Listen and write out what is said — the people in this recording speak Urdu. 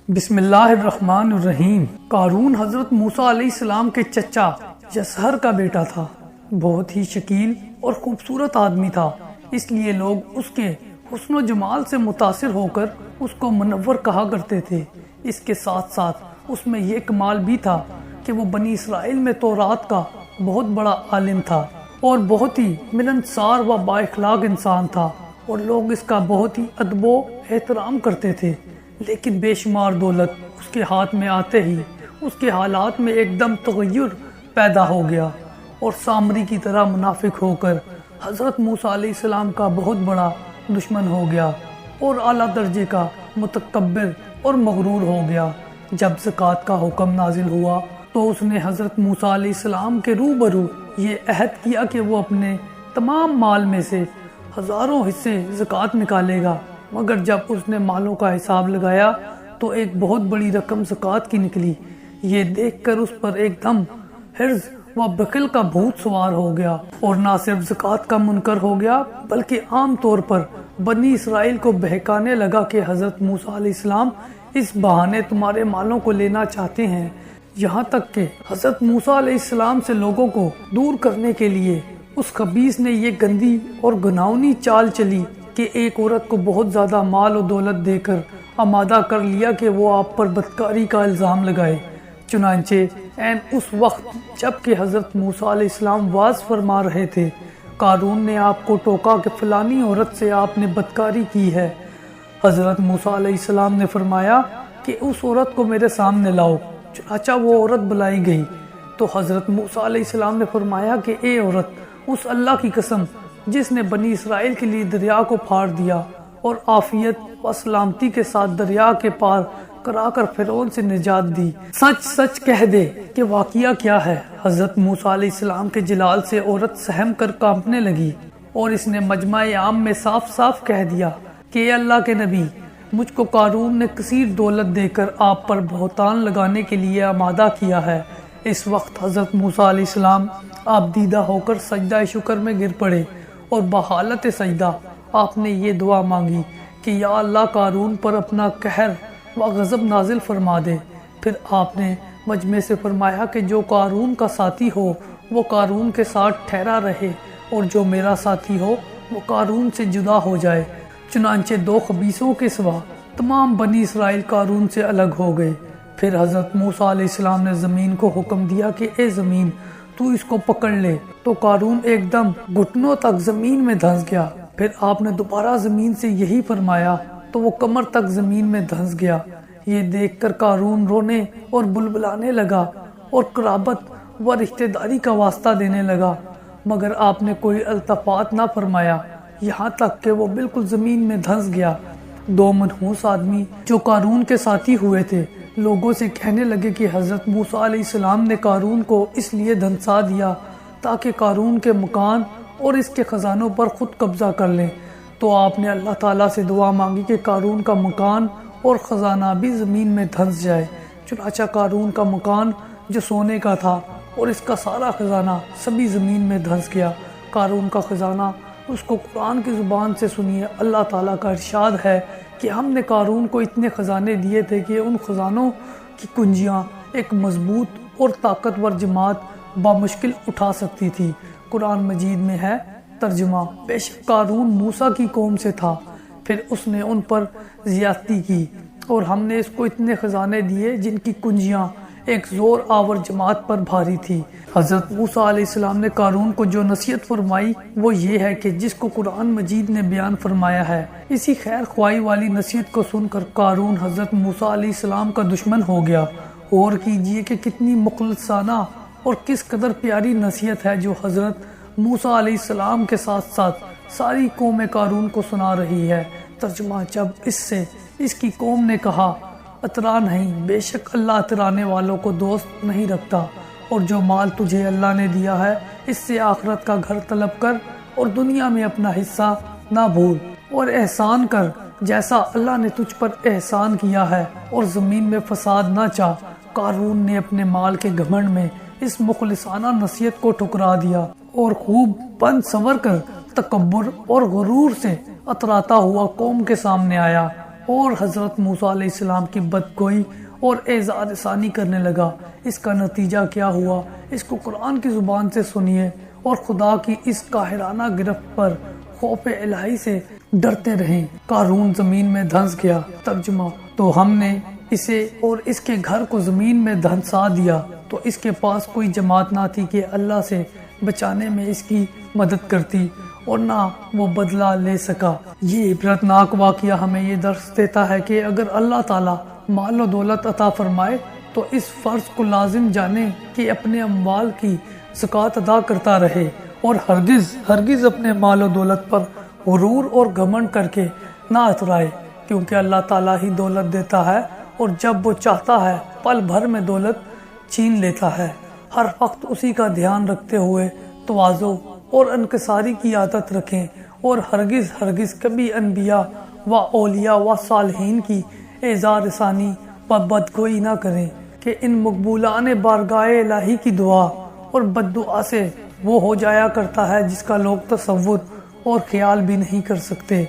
بسم اللہ الرحمن الرحیم۔ قارون حضرت موسیٰ علیہ السلام کے چچا یسہر کا بیٹا تھا۔ بہت ہی شکیل اور خوبصورت آدمی تھا، اس لیے لوگ اس کے حسن و جمال سے متاثر ہو کر اس کو منور کہا کرتے تھے۔ اس کے ساتھ ساتھ اس میں یہ کمال بھی تھا کہ وہ بنی اسرائیل میں تورات کا بہت بڑا عالم تھا اور بہت ہی ملنسار و با اخلاق انسان تھا، اور لوگ اس کا بہت ہی ادب و احترام کرتے تھے۔ لیکن بے شمار دولت اس کے ہاتھ میں آتے ہی اس کے حالات میں ایک دم تغیر پیدا ہو گیا، اور سامری کی طرح منافق ہو کر حضرت موسیٰ علیہ السلام کا بہت بڑا دشمن ہو گیا اور اعلیٰ درجے کا متکبر اور مغرور ہو گیا۔ جب زکوٰۃ کا حکم نازل ہوا تو اس نے حضرت موسیٰ علیہ السلام کے روبرو یہ عہد کیا کہ وہ اپنے تمام مال میں سے ہزاروں حصے زکوٰۃ نکالے گا، مگر جب اس نے مالوں کا حساب لگایا تو ایک بہت بڑی رقم زکوٰۃ کی نکلی۔ یہ دیکھ کر اس پر ایک دم حرص و بخل کا بھوت سوار ہو گیا، اور نہ صرف زکوٰۃ کا منکر ہو گیا بلکہ عام طور پر بنی اسرائیل کو بہکانے لگا کہ حضرت موسیٰ علیہ السلام اس بہانے تمہارے مالوں کو لینا چاہتے ہیں۔ یہاں تک کہ حضرت موسیٰ علیہ السلام سے لوگوں کو دور کرنے کے لیے اس خبیث نے یہ گندی اور گھناؤنی چال چلی کہ ایک عورت کو بہت زیادہ مال و دولت دے کر آمادہ کر لیا کہ وہ آپ پر بدکاری کا الزام لگائے۔ چنانچہ عین اس وقت جب کہ حضرت موسیٰ علیہ السلام واعظ فرما رہے تھے، قارون نے آپ کو ٹوکا کہ فلانی عورت سے آپ نے بدکاری کی ہے۔ حضرت موسیٰ علیہ السلام نے فرمایا کہ اس عورت کو میرے سامنے لاؤ۔ چنانچہ وہ عورت بلائی گئی تو حضرت موسیٰ علیہ السلام نے فرمایا کہ اے عورت، اس اللہ کی قسم جس نے بنی اسرائیل کے لیے دریا کو پھاڑ دیا اور عافیت و سلامتی کے ساتھ دریا کے پار کرا کر فرعون سے نجات دی، سچ سچ کہہ دے کہ واقعہ کیا ہے۔ حضرت موسیٰ علیہ السلام کے جلال سے عورت سہم کر کانپنے لگی، اور اس نے مجمع عام میں صاف صاف کہہ دیا کہ اے اللہ کے نبی، مجھ کو قارون نے کثیر دولت دے کر آپ پر بہتان لگانے کے لیے آمادہ کیا ہے۔ اس وقت حضرت موسیٰ علیہ السلام آپ دیدہ ہو کر سجدہ شکر میں گر پڑے، اور بحالت سجدہ آپ نے یہ دعا مانگی کہ یا اللہ، قارون پر اپنا قہر و غضب نازل فرما دے۔ پھر آپ نے مجمع سے فرمایا کہ جو قارون کا ساتھی ہو وہ قارون کے ساتھ ٹھہرا رہے، اور جو میرا ساتھی ہو وہ قارون سے جدا ہو جائے۔ چنانچہ دو خبیثوں کے سوا تمام بنی اسرائیل قارون سے الگ ہو گئے۔ پھر حضرت موسیٰ علیہ السلام نے زمین کو حکم دیا کہ اے زمین، تو اس کو پکڑ لے، تو قارون ایک دم گھٹنوں تک زمین میں دھنس گیا۔ پھر آپ نے دوبارہ زمین سے یہی فرمایا تو وہ کمر تک زمین میں دھنس گیا۔ یہ دیکھ کر قارون رونے اور بلبلانے لگا اور قرابت و رشتہ داری کا واسطہ دینے لگا، مگر آپ نے کوئی التفات نہ فرمایا، یہاں تک کہ وہ بالکل زمین میں دھنس گیا۔ دو منحوس آدمی جو قارون کے ساتھی ہوئے تھے لوگوں سے کہنے لگے کہ حضرت موسیٰ علیہ السلام نے قارون کو اس لیے دھنسا دیا تاکہ قارون کے مکان اور اس کے خزانوں پر خود قبضہ کر لیں۔ تو آپ نے اللہ تعالیٰ سے دعا مانگی کہ قارون کا مکان اور خزانہ بھی زمین میں دھنس جائے۔ چنانچہ قارون کا مکان جو سونے کا تھا اور اس کا سارا خزانہ سبھی زمین میں دھنس گیا۔ قارون کا خزانہ اس کو قرآن کی زبان سے سنیے، اللہ تعالیٰ کا ارشاد ہے کہ ہم نے قارون کو اتنے خزانے دیے تھے کہ ان خزانوں کی کنجیاں ایک مضبوط اور طاقتور جماعت بامشکل اٹھا سکتی تھی۔ قرآن مجید میں ہے ترجمہ، بے شک قارون موسیٰ کی قوم سے تھا، پھر اس نے ان پر زیادتی کی، اور ہم نے اس کو اتنے خزانے دیے جن کی کنجیاں ایک زور آور جماعت پر بھاری تھی۔ حضرت موسیٰ علیہ السلام نے قارون کو جو نصیحت فرمائی وہ یہ ہے کہ جس کو قرآن مجید نے بیان فرمایا ہے۔ اسی خیر خواہی والی نصیحت کو سن کر قارون حضرت موسیٰ علیہ السلام کا دشمن ہو گیا۔ اور کیجئے کہ کتنی مخلصانہ اور کس قدر پیاری نصیحت ہے جو حضرت موسیٰ علیہ السلام کے ساتھ ساتھ ساری قوم قارون کو سنا رہی ہے۔ ترجمہ، جب اس کی قوم نے کہا اترا نہیں، بے شک اللہ اترانے والوں کو دوست نہیں رکھتا، اور جو مال تجھے اللہ نے دیا ہے اس سے آخرت کا گھر طلب کر اور دنیا میں اپنا حصہ نہ بھول، اور احسان کر جیسا اللہ نے تجھ پر احسان کیا ہے، اور زمین میں فساد نہ چاہ۔ قارون نے اپنے مال کے گھمنڈ میں اس مخلصانہ نصیحت کو ٹھکرا دیا اور خوب بند سنور کر تکبر اور غرور سے اتراتا ہوا قوم کے سامنے آیا اور حضرت موسیٰ علیہ السلام کی بدگوئی اور اعزار ثانی کرنے لگا۔ اس کا نتیجہ کیا ہوا، اس کو قرآن کی زبان سے سنیے اور خدا کی اس قاہرانہ گرفت پر خوف الہی سے ڈرتے رہیں۔ قارون زمین میں دھنس گیا۔ ترجمہ: تو ہم نے اسے اور اس کے گھر کو زمین میں دھنسا دیا، تو اس کے پاس کوئی جماعت نہ تھی کہ اللہ سے بچانے میں اس کی مدد کرتی، اور نہ وہ بدلہ لے سکا۔ یہ عبرتناک واقعہ ہمیں یہ درس دیتا ہے کہ اگر اللہ تعالیٰ مال و دولت عطا فرمائے تو اس فرض کو لازم جانے کہ اپنے اموال کی زکوٰۃ ادا کرتا رہے، اور ہرگز اپنے مال و دولت پر غرور اور گھمنڈ کر کے نہ اترائے، کیونکہ اللہ تعالیٰ ہی دولت دیتا ہے، اور جب وہ چاہتا ہے پل بھر میں دولت چھین لیتا ہے۔ ہر وقت اسی کا دھیان رکھتے ہوئے تواضع اور انکساری کی عادت رکھیں، اور ہرگز کبھی انبیاء و اولیاء و صالحین کی اعزار ثانی و بدگوئی نہ کریں کہ ان مقبولان بارگاہ الہی کی دعا اور بددعا سے وہ ہو جایا کرتا ہے جس کا لوگ تصور اور خیال بھی نہیں کر سکتے۔